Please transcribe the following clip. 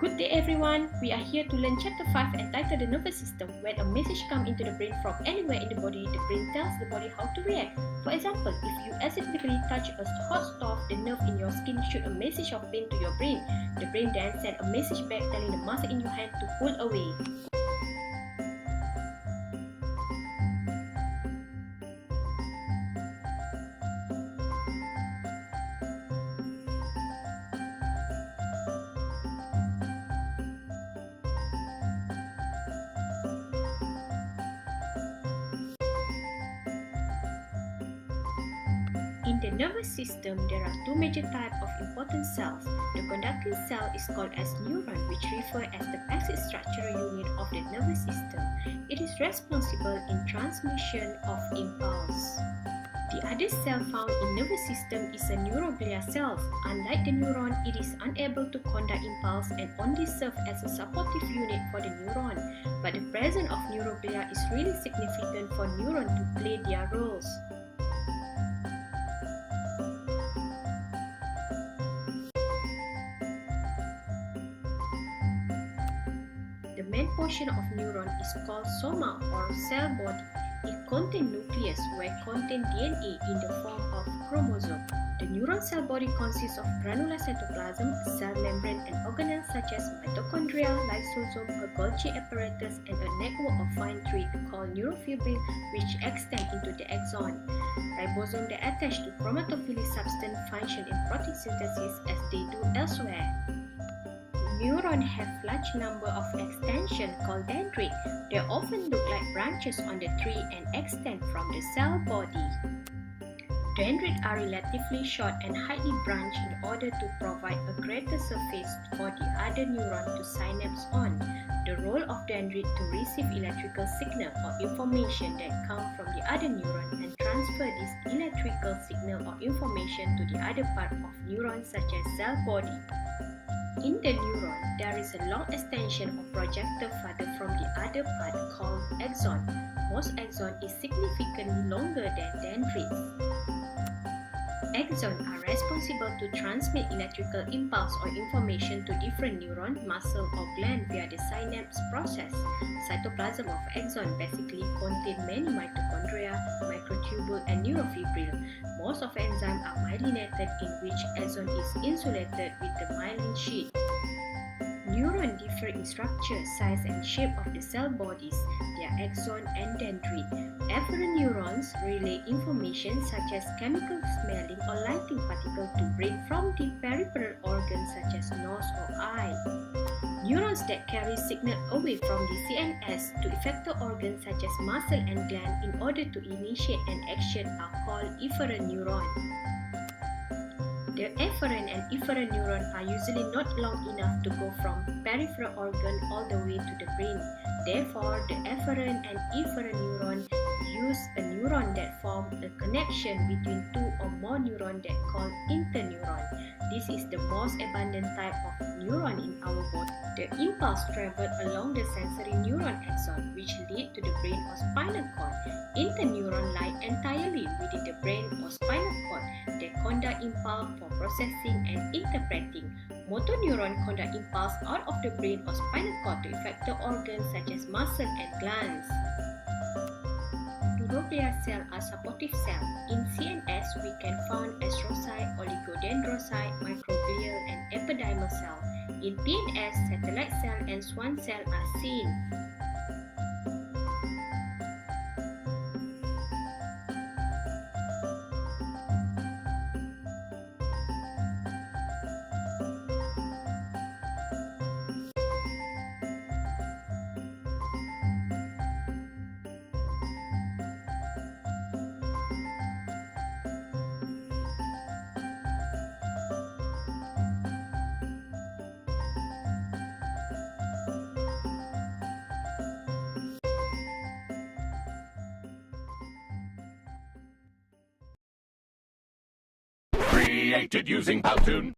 Good day everyone, we are here to learn chapter 5 entitled the nervous system. When a message comes into the brain from anywhere in the body tells the body how to react. For example, if you accidentally touch a hot stove, the nerve in your skin shoot a message of pain to your brain. The brain then sends a message back telling the muscle in your hand to pull away. In the nervous system, there are two major types of important cells. The conducting cell is called as neuron, which refers as the basic structural unit of the nervous system. It is responsible in transmission of impulse. The other cell found in nervous system is a neuroglia cell. Unlike the neuron, it is unable to conduct impulse and only serves as a supportive unit for the neuron. But the presence of neuroglia is really significant for neurons to play their roles. The main portion of neuron is called soma or cell body. It contains nucleus where contains DNA in the form of chromosome. The neuron cell body consists of granular cytoplasm, cell membrane and organelles such as mitochondria, lysosome, a Golgi apparatus and a network of fine threads called neurofibril which extend into the axon. Ribosomes that attach to chromatophilic substance function in protein synthesis as they do elsewhere. Neurons have large number of extensions called dendrites. They often look like branches on the tree and extend from the cell body. Dendrites are relatively short and highly branched in order to provide a greater surface for the other neuron to synapse on. The role of dendrite to receive electrical signal or information that come from the other neuron and transfer this electrical signal or information to the other part of neuron such as cell body. In the neuron, there is a long extension or projector farther from the other part called axon. Most axons is significantly longer than dendrites. Axons are responsible to transmit electrical impulse or information to different neuron, muscle or gland via the synapse process. Cytoplasm of axon basically contain many mitochondria, microtubule and neurofibril. Most of enzymes are myelinated in which axon is insulated with the myelin sheath. Neurons differ in structure, size and shape of the cell bodies, their axon and dendrite. Afferent neurons relay information such as chemical smelling or lighting particles to brain from the peripheral organs such as nose or eye. Neurons that carry signal away from the CNS to effector organs such as muscle and gland in order to initiate an action are called efferent neurons. The afferent and efferent neurons are usually not long enough to go from peripheral organ all the way to the brain. Therefore, the afferent and efferent neurons use a neuron that form a connection between two or more neurons that called interneuron. This is the most abundant type of neuron in our body. The impulse travels along the sensory neuron axon, which lead to the brain or spinal cord. Interneuron lie entirely within the brain or spinal cord. They conduct impulse for processing and interpreting. Motor neuron conduct impulse out of the brain or spinal cord to effector organs such as muscle and glands. Neuroglia cells are supportive cells. In CNS, we can find astrocyte, oligodendrocyte, microglial, and epidermal cell. In PNS, satellite cell and Schwann cell are seen. Created using Powtoon.